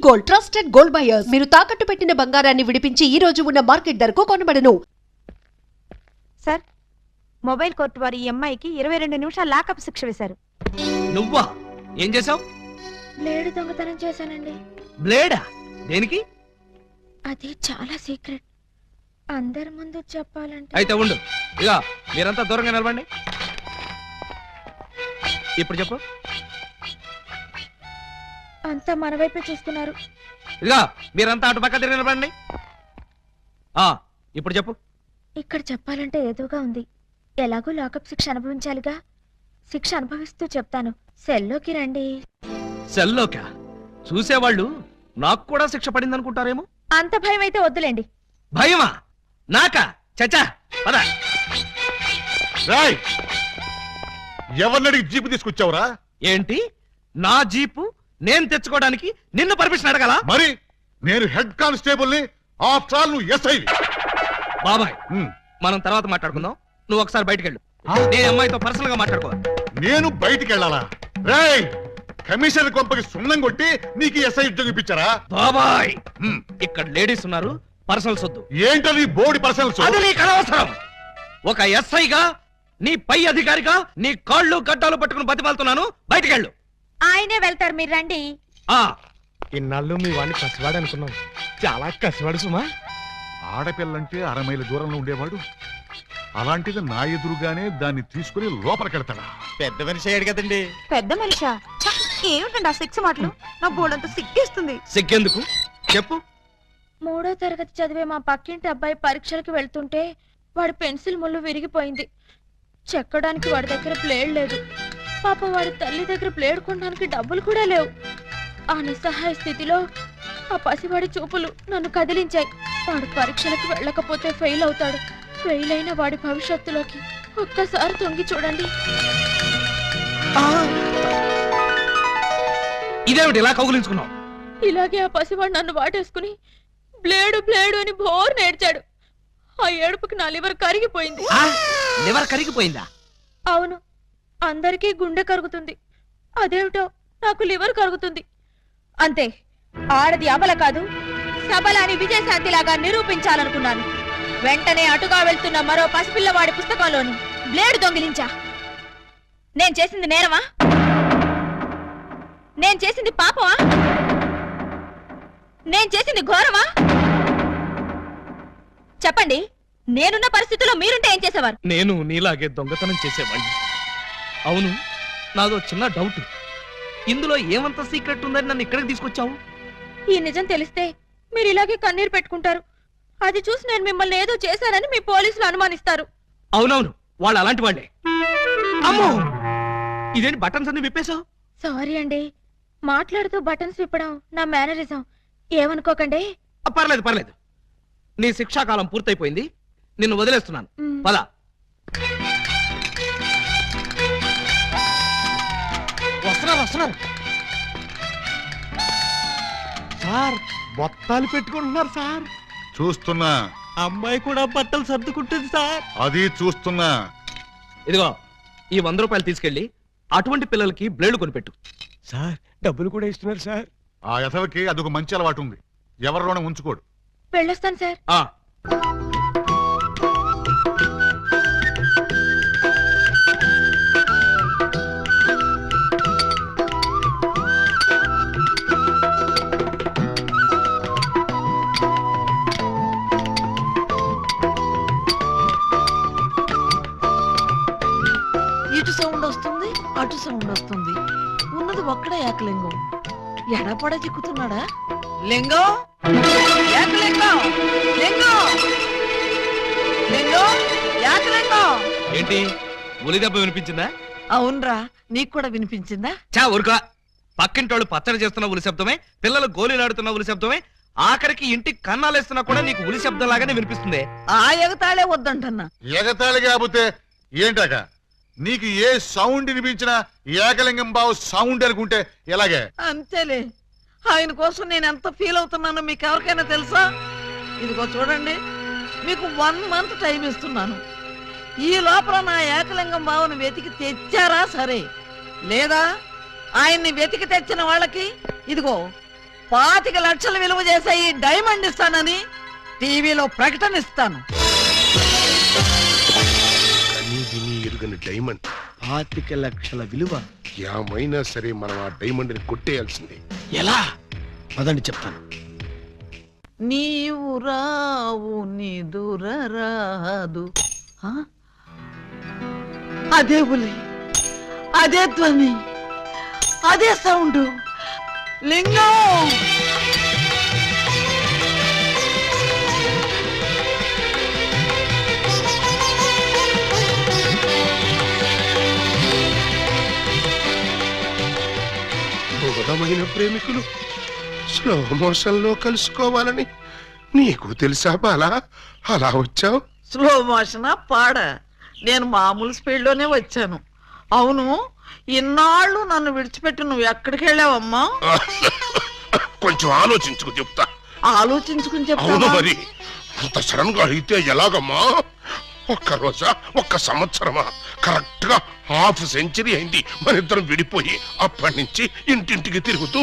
Gold, trusted gold buyers. మీరు తాకట్టు పెట్టిన బంగారాన్ని విడిపించి ఈ రోజు ఉన్న మార్కెట్ ధరకు కొనబడను. సార్, మొబైల్ కోర్టు వారి ఈ అమ్మాయికి 22 నిమిషాలు లాకప్ శిక్ష వేశారు. నువ్వా? ఏం చేసావు? బ్లేడ్ దొంగతనం చేశానండి. బ్లేడా? దేనికి? అది చాలా సీక్రెట్, అందరి ముందు చెప్పాలంటే. అయితే ఉండు, ఇక మీరంతా దూరంగా నిలబండి. ఇప్పుడు చెప్పు. అంతా మన వైపే చూస్తున్నారు. ఇక మీరంతా అటు పక్క తిరిగి నిలబండి. ఇప్పుడు చెప్పు. ఇక్కడ చెప్పాలంటే ఏదోగా ఉంది. ఎలాగో లాకప్ శిక్ష అనుభవించాలిగా, శిక్ష అనుభవిస్తూ చెప్తాను. సెల్లోకి రండి. సెల్లోకా? చూసేవాళ్ళు నాకు కూడా శిక్ష పడింది అనుకుంటారేమో. అంత భయం అయితే వద్దులేండి. భయమా? నాకా? చచ్చా, పద. ఎవరినడికి జీపు తీసుకొచ్చావురా? ఏంటి, నా జీపు నేను తెచ్చుకోవడానికి నిన్ను పర్మిషన్ అడగాల? మరి నేను హెడ్ కానిస్టేబుల్ ని, ఆఫ్టర్ ఆల్ నువ్వు ఎస్ఐ. బాబాయ్, మనం తర్వాత మాట్లాడుకుందాం. నువ్వు ఒకసారి బయటికి వెళ్ళు. నేను అమ్మాయితో పర్సనల్ గా మాట్లాడుకో. నేను బయటికి వెళ్ళాలా? రేయ్, కమిషనర్ కొంపకి సున్నం కొట్టి నీకు ఎస్ఐ ఉద్యోగం ఇప్పించారా? బాబాయ్, ఇక్కడ లేడీస్ ఉన్నారు, పర్సనల్ సొద్దు. ఏంటది బోడి పర్సనల్స్? అది నీకు అనవసరం. ఒక ఎస్ఐగా, నీ పై అధికారిగా నీ కాళ్ళు గడ్డాలు పట్టుకుని బతిమాలుతున్నాను. బయటికి వెళ్ళు. ఆయనే వెళ్తారు, మీరు రండి. ఇన్నాళ్ళు మీ వాడిని కసివాడు అనుకున్నాం, చాలా కసివాడు సుమా. ఆడపిల్లంటే 6 మైళ్ళ దూరంలో ఉండేవాడు, అలాంటిది నా ఎదురుగానే దాన్ని తీసుకుని లోపలికెళ్తాడా? పెద్ద మనిషి అయ్యాడు కదండి. పెద్ద మనిషా? ఏమిటండి ఆ శిక్ష మాటలు? నా బోర్డంతా సిగ్గేస్తుంది. సిగ్గెందుకు చెప్పు. 3వ తరగతి చదివే మా పక్కింటి అబ్బాయి పరీక్షలకు వెళ్తుంటే వాడి పెన్సిల్ ముళ్ళు విరిగిపోయింది. చెక్కడానికి వాడి దగ్గర ప్లేడ్ లేదు. పాప వాడి తల్లి దగ్గర ప్లేడ్ కొనడానికి డబ్బులు కూడా లేవు. ఆ నిస్సహాయ స్థితిలో ఆ పసివాడి చూపులు నన్ను కదిలించాయి. వాడు పరీక్షలకు వెళ్ళకపోతే ఫెయిల్ అవుతాడు. ఫెయిల్ అయిన వాడి భవిష్యత్తులోకి ఒక్కసారి తొంగి చూడండి. ఇదేమిటి ఇలా కౌగులించుకున్నావు? ఇలాగే ఆ పసివాడు నన్ను వాటేసుకుని బ్లేడు బ్లేడు అని బోర్ నేర్చాడు. ఆ ఏడుపుకి నా లివర్ కరిగిపోయింది. లివర్ కరిగిపోయిందా? అవును, అందరికీ గుండె కరుగుతుంది, అదేమిటో నాకు లివర్ కరుగుతుంది. అంతే, ఆడది అబల కాదు, సబల అని విజయశాంతిలాగా నిరూపించాలనుకున్నాను. వెంటనే అటుగా వెళ్తున్న మరో పసిపిల్లవాడి పుస్తకంలోని బ్లేడు దొంగిలించా. నేను చేసింది నేరమా? నేను చేసింది పాపమా? నేను చేసింది ఘోరమా? చెప్పండి, నేనున్న పరిస్థితుల్లో మీరుంటే ఏం చేసేవారు? నేను నీలాగే దొంగతనం చేసేవాడిని. అవును, నాదో చిన్న డౌట్. ఇందులో ఏమంత సీక్రెట్ ఉందని నన్ను ఇక్కడికి తీసుకొచ్చావు? ఈ నిజం తెలిస్తే మీరు ఇలాగే కన్నీరు పెట్టుకుంటారు. అది చూసి నేను మిమ్మల్ని ఏదో చేశానని మీ పోలీసులు అనుమానిస్తారు. అవునవును, వాళ్ళు అలాంటి వాళ్ళే. అమ్మో, ఇదేంటి బటన్స్ అన్ని విప్పేశావు? సారీ అండి, మాట్లాడుతూ బటన్స్ విప్పడం నా మేనరిజం, ఏమనుకోకండి. పర్లేదు పర్లేదు, నీ శిక్షాకాలం పూర్తయిపోయింది, నిన్ను వదిలేస్తున్నాను. పద. వస్తున్నారు. సార్, బొత్తాలు పెట్టుకుంటున్నారు సార్. చూస్తున్నా. అమ్మాయి కూడా బట్టలు సర్దుకుంటుంది సార్. అది చూస్తున్నా. ఇదిగో, ఈ 100 రూపాయలు తీసుకెళ్లి అటువంటి పిల్లలకి బ్లేడ్ కొనిపెట్టు. సార్, డబ్బులు కూడా ఇస్తున్నారు సార్. ఆ యథవకి అదొక మంచి అలవాటు ఉంది, ఎవరిలోనే ఉంచుకోడు. వెళ్ళొస్తాను సార్. ఇటు సౌండ్ వస్తుంది, అటు సౌండ్ వస్తుంది. ఉన్నది ఒక్కడే ఏకలింగం. ఎడపడ చిక్కుతున్నాడా? లింగం, ఏకలింగం, లింగం, లింగం, ఏకలింగం. ఏంటి, ఉలి దెబ్బ వినిపించిందా? అవునరా, నీకు కూడా వినిపించిందా? చా ఊరుకా. పక్కింటోళ్ళు పచ్చడి చేస్తున్న ఉలి శబ్దమే, పిల్లలు గోలీలాడుతున్న ఉలి శబ్దమే, ఆఖరికి ఇంటికి కన్నాలేస్తున్నా కూడా నీకు ఉలి శబ్దం లాగానే వినిపిస్తుంది. ఆ ఎగతాళే వద్దంటన్నా. ఎగతాళి కాకపోతే ఏంటాక? నీకు ఏ సౌండ్ వినిపించినా ఏకలింగం బావు సౌండ్ అనుకుంటే ఎలాగే? అంతేలే, ఆయన కోసం నేను ఎంత ఫీల్ అవుతున్నానో మీకు ఎవరికైనా తెలుసా? ఇదిగో చూడండి, మీకు 1 మంత్ టైం ఇస్తున్నాను. ఈ లోపల నా ఏకలింగం బావును వెతికి తెచ్చారా సరే, లేదా ఆయన్ని వెతికి తెచ్చిన వాళ్ళకి ఇదిగో 25 లక్షలు విలువ చేసే ఈ డైమండ్ ఇస్తానని టీవీలో ప్రకటన ఇస్తాను. కనీ విని ఎరుగని డైమండ్ 25 లక్షల విలువ. ఏమైనా సరే మనం ఆ డైమండ్ ని కొట్టేయాల్సిందే. ఎలా? పదండి చెప్తాను. నీవు రావు నిదురరాదు. ఆ? అదే బులి, అదే ధ్వని, అదే సౌండ్. లింగం బోధమైన ప్రేమికులు స్లో మోషన్ లో కలుసుకోవాలని నీకు తెలుసా బాలా? అలా వచ్చావు. స్లో మోషనా పాడ? నేను మామూలు స్పీడ్ లోనే వచ్చాను. అవును, ఇన్నాళ్ళు నన్ను విడిచిపెట్టి నువ్వు ఎక్కడికి వెళ్ళావమ్మా? కొంచెం ఆలోచించుకు చెప్తా. ఆలోచించుకుని అవును చెప్తావా? మరి అంత సడన్ గా అయితే ఎలాగమ్మా? ఒక్క రోజా, ఒక్క సంవత్సరమా? కరెక్ట్ గా హాఫ్ సెంచరీ అయింది మన ఇద్దరం విడిపోయి. అప్పటి నుంచి ఇంటింటికి తిరుగుతూ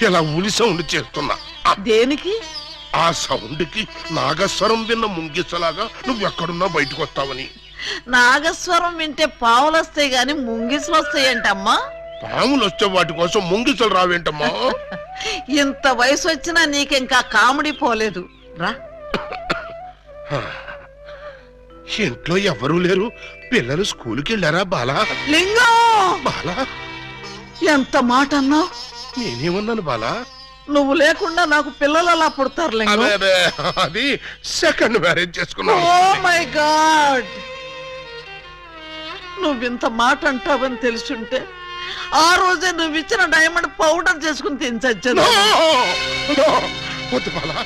ఇలా ఉలి సౌండ్ చేస్తున్నా. దేనికి? ఆ సౌండ్ కి నాగస్వరం విన్న ముంగిసలాగా నువ్వెక్కడున్నా బయటకు వస్తావని. నాగస్వరం వింటే పావులు వస్తాయి గాని ముంగిసులు వస్తాయంటమ్మా. పాములు వచ్చే వాటి కోసం ముంగిసలు రావేంటమ్మా? ఇంత వయసు వచ్చినా నీకింకా కామెడీ పోలేదు. రా. ఇంట్లో ఎవరూ లేరు. పిల్లలు స్కూల్కి వెళ్ళారా బాలా? లింగం, బాలా, ఎంత మాట అన్నావు? నేనేమన్నాను బాలా? నువ్వు లేకుండా నాకు పిల్లలు అలా పుడతారు లింగం. అదే అదే, అది సెకండ్ మ్యారేజ్ చేసుకున్నాను. ఓ మై గాడ్, నువ్వింత మాట అంటావని తెలుసుంటే ఆ రోజే నువ్వు ఇచ్చిన డైమండ్ పౌడర్ చేసుకుని తినచచ్చాను. వద్దు బాలా,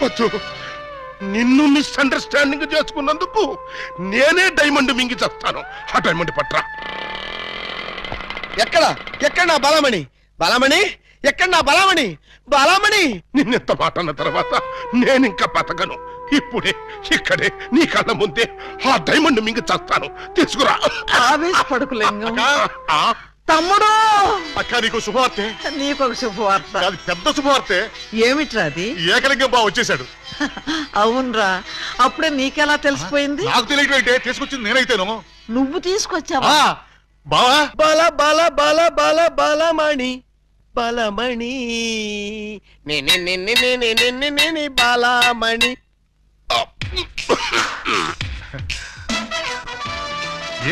వద్దు. నిన్ను మిస్అండర్స్టాండింగ్ చేసుకున్నందుకు నేనే డైమండ్ మింగి చేస్తాను. ఆ డైమండ్ పట్రా. ఎక్కడ నా బలమణి? బలమణి ఎక్కడ? నా బలమణి, బలమణి. నిన్నెంత మాట అన్న తర్వాత నేనింకా బతకను. ఇప్పుడే ఇక్కడే నీ కళ్ళ ముందే ఆ డైమండ్ మింగి చేస్తాను. తీసుకురా. ఆవేశపడకు లింగం. ఆ, తమ్ముడు, అక్క నీకు శుభవార్తె. నీకొక శుభవార్త. అది పెద్ద శుభవార్తె. ఏమిట్రా అది? ఏకలింగం బావ వచ్చేసాడు. అవునరా, అప్పుడే నీకెలా తెలిసిపోయింది? నాకు తెలియటం ఏంటే, తీసుకొచ్చింది నేనైతేను. నువ్వు తీసుకొచ్చావా? ఆ, బావా బల బల బల బల బలమణి, బలమణి నే బలమణి.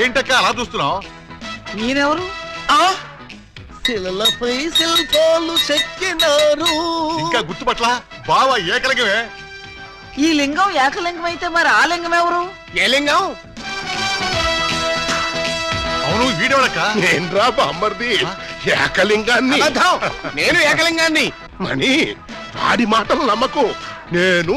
ఏంటక్క అలా చూస్తున్నావు? నేనెవరు? శిలలపై శిల్పాలు చెక్కినారు. ఇంకా గుర్తుపట్ల బావ ఏకలింగమే. ఈ లింగం ఏకలింగం అయితే మరి ఆ లింగం ఎవరు? ఏ లింగం? అవును, వీడేవాడక్క. నేన్రా బామ్మర్ది, ఏకలింగాన్ని. అబద్ధం, నేను ఏకలింగాన్ని. మణి, వాడి మాటలు నమ్మకు. నేను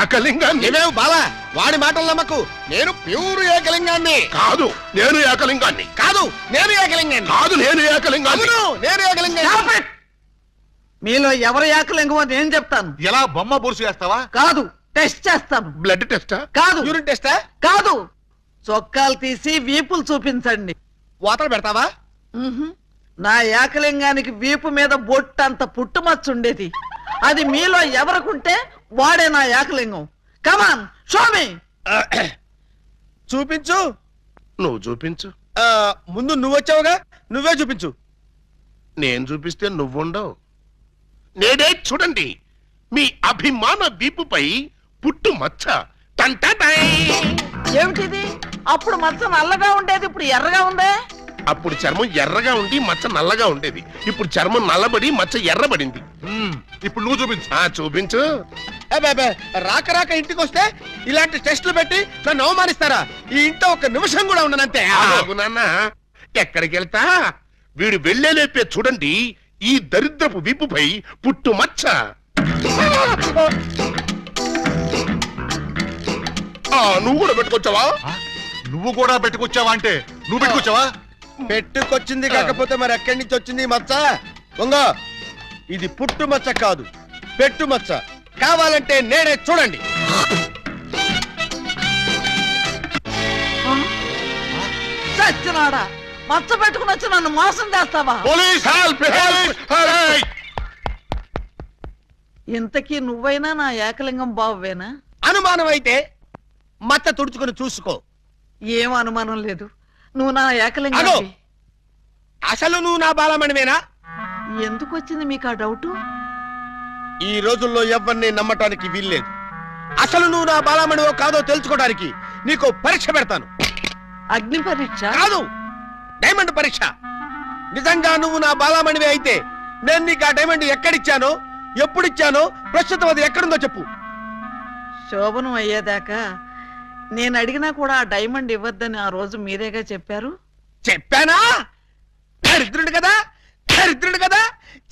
ఏకలింగాన్ని. ఏమేవ్ బాలా, వాడి మాటలు నమ్మకు. నేను ప్యూర్ ఏకలింగాన్ని. కాదు, నేను ఏకలింగాన్ని. కాదు, నేను ఏకలింగాన్ని. కాదు, నేను ఏకలింగాన్ని. అవును, నేను ఏకలింగాన్ని. మీలో ఎవరు ఏకలింగమో నేను చెప్తాను. ఎలా బొమ్మ బొరుసు వేస్తావా? కాదు, టెస్ట్ చేస్తాను. బ్లడ్ టెస్టా? కాదు, యూరిన్ టెస్టా? కాదు, చొక్కాలు తీసి వీపులు చూపించండి. వాతలు పెడతావా? ఉహుం. నా ఏకలింగానికి వీపు మీద బొట్టంత పుట్టుమచ్చ ఉండేది. అది మీలో ఎవరికుంటే వాడే నా ఏకలింగం. కమాన్, షో మీ. చూపించు. నువ్వు చూపించు. ముందు నువ్వు వచ్చావుగా, నువ్వే చూపించు. నేను చూపిస్తే నువ్వుండవు. నేనే చూడండి, మీ అభిమాన వీపుపై పుట్టు మచ్చ. టంటటై. ఏమిటిది? అప్పుడు మచ్చ నల్లగా ఉండేది, ఇప్పుడు ఎర్రగా ఉందే. అప్పుడు చర్మం ఎర్రగా ఉండి మచ్చ నల్లగా ఉండేది. ఇప్పుడు చర్మం నల్లబడి మచ్చ ఎర్రబడింది. ఇప్పుడు నువ్వు చూపించు. చూపించు. రాక రాక ఇంటికి వస్తే ఇలాంటి టెస్టులు పెట్టి నన్ను అవమానిస్తారా? ఈ ఇంట్లో ఒక నిమిషం కూడా ఉండనంతే. ఆగు నాన్న, ఎక్కడికి వెళ్తా? వీడు వెళ్ళేలేపే చూడండి, ఈ దరిద్రపు వీపుపై పుట్టు మచ్చ. నువ్వు కూడా పెట్టుకొచ్చావా? నువ్వు కూడా పెట్టుకొచ్చావా అంటే నువ్వు పెట్టుకొచ్చావా? పెట్టుకొచ్చింది కాకపోతే మరి ఎక్కడి నుంచి వచ్చింది ఈ మచ్చ? వంగ, ఇది పుట్టు మచ్చ కాదు, పెట్టు మచ్చ. కావాలంటే నేనే చూడండి. చచ్చినాడా, మచ్చ పెట్టుకుని వచ్చి నన్ను మోసం చేస్తావా? పోలీస్! Help! Help! ఇంతకీ నువ్వైనా నా ఏకలింగం బావేనా? అనుమానం అయితే మచ్చ తుడుచుకొని చూసుకో. ఏం అనుమానం లేదు, నువ్వు నా అగో! ఏకలింగం. అసలు నువ్వు నా బాలమణివేనా? ఎందుకు వచ్చింది మీకు ఆ డౌటు? ఈ రోజుల్లో ఎవరిని నమ్మటానికి వీల్లేదు. అసలు నువ్వు నా బాలమణివో కాదో తెలుసుకోవడానికి నీకు పరీక్ష పెడతాను. అగ్ని పరీక్ష? కాదు, డైమండ్ పరీక్ష. నిజంగా నువ్వు నా బాలమణివే అయితే నేను నీకు ఆ డైమండ్ ఎక్కడిచ్చానో, ఎప్పుడిచ్చానో, ప్రస్తుతం అది ఎక్కడుందో చెప్పు. శోభనం అయ్యేదాకా నేను అడిగినా కూడా ఆ డైమండ్ ఇవ్వద్దని ఆ రోజు మీరేగా చెప్పారు. చెప్పానా? దరిద్రుడు కదా, దరిద్రుడు కదా,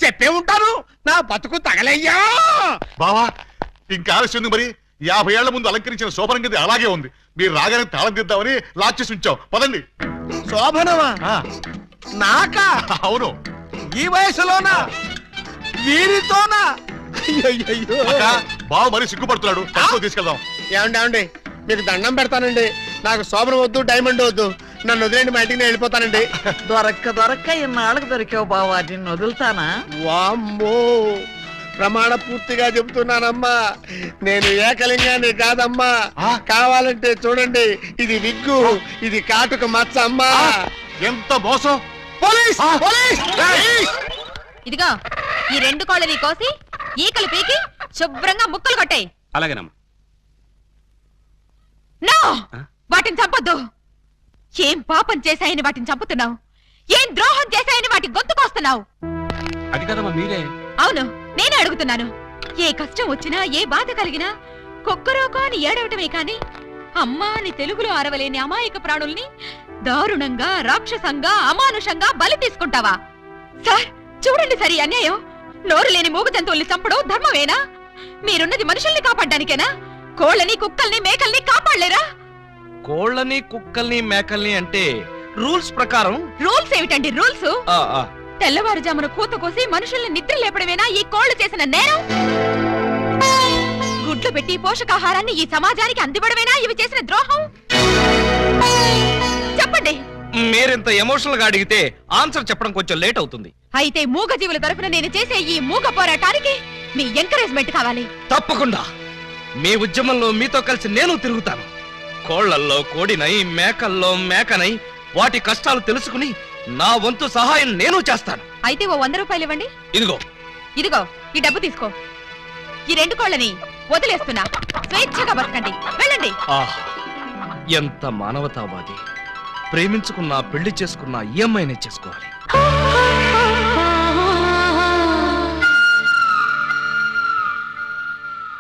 చెప్పే ఉంటాను. నా బతుకు తగలయ్యా. బావా ఇంకా ఆలస్యం ఉంది మరి. 50 ఏళ్ల ముందు అలంకరించిన శోభనం గది అలాగే ఉంది. మీరు రాగానే తాళం తీద్దామని లాక్ చేసి ఉంచాం. పదండి. శోభనమా? ఆ, నాకా? అవును. ఈ వయసులోనా? వీరితోనా? అయ్యయ్యయ్యో. అక్క, బావ మరి సిగ్గుపడుతున్నాడు. తక్కువ తీసుకెళ్దాం. ఏమండి మీకు దండం పెడతానండి. నాకు శోభనం వద్దు, డైమండ్ వద్దు. నన్ను వదిలేండి, మా ఇంటికి నేను వెళ్ళిపోతానండి. దొరక్క ఇన్నాళ్ళకి దొరికావు బావా, నిన్ను వదులుతానా? వామ్మో, ప్రమాణ పూర్తిగా చెబుతున్నానమ్మా, నేను ఏకలింగాన్ని కాదమ్మా. కావాలంటే చూడండి, ఇది విగ్గు, ఇది కాటుక మచ్చ అమ్మా. ఎంత మోసం! పోలీస్! పోలీస్! ఇదిగో ఈ 2 కోళ్ళని కోసి ఈకలు పీకి శుభ్రంగా ముక్కలు కొట్టాయి. అలాగేనమ్మా. నో, వాటిని చంపొద్దు. ఏం పాపం చేశాయని వాటిని చంపుతున్నావు? ఏం ద్రోహం చేశాయని వాటి గొంతుకొస్తున్నావు? అది కదమ్మా మీరే. అవును, నేనే అడుగుతున్నాను. ఏ కష్టం వచ్చినా, ఏ బాధ కలిగినా కుక్కరోకో అని ఏడవటమే కాని అమ్మా అని తెలుగులో అరవలేని అమాయక ప్రాణుల్ని దారుణంగా, రాక్షసంగా, అమానుషంగా బలి తీసుకుంటావా? సార్ చూడండి, సరి అన్యాయం. నోరు లేని మూగ జంతువుల్ని చంపడం ధర్మమేనా? మీరున్నది మనుషుల్ని కాపాడ్డానికేనా? కోళ్ళని, కుక్కల్ని, మేకల్ని కాపాడలేరా? కోళ్ళని, కుక్కల్ని, మేకల్ని అంటే రూల్స్ ప్రకారం. రూల్స్ ఏమిటండి రూల్స్? ఆ, ఆ. తెల్లవారుజామున కూత కోసి మనుషుల్ని నిద్ర లేపడమేనా ఈ కోళ్లు చేసిన నేరం? గుడ్లు పెట్టి పోషకాహారాన్ని ఈ సమాజానికి అందివ్వడమేనా ఇవి చేసిన ద్రోహం? చెప్పండి. మీరింత ఎమోషనల్ గా అడిగితే ఆన్సర్ చెప్పడం కొంచెం లేట్ అవుతుంది. అయితే మూగ జీవుల తరపున నేను చేసే ఈ మూగ పోరాటానికి మీ ఎంకరేజ్మెంట్ కావాలి. తప్పకుండా మీ ఉద్యమంలో మీతో కలిసి నేను తిరుగుతాను. కోళ్లల్లో కోడినై, మేకల్లో మేకనై వాటి కష్టాలు తెలుసుకుని నా వంతు సహాయం నేను చేస్తాను. అయితే ఓ 100 రూపాయలు ఇవ్వండి. ఇదిగో. ఇదిగో ఈ డబ్బు తీసుకో. ఈ 2 కోళ్ళని వదిలేస్తున్నా. స్వేచ్ఛగా బతకండి, వెళ్ళండి. ఆహ్, ఎంత మానవతావాది. ప్రేమించుకున్నా, పెళ్లి చేసుకున్నా ఈ అమ్మాయినే చేసుకోవాలి.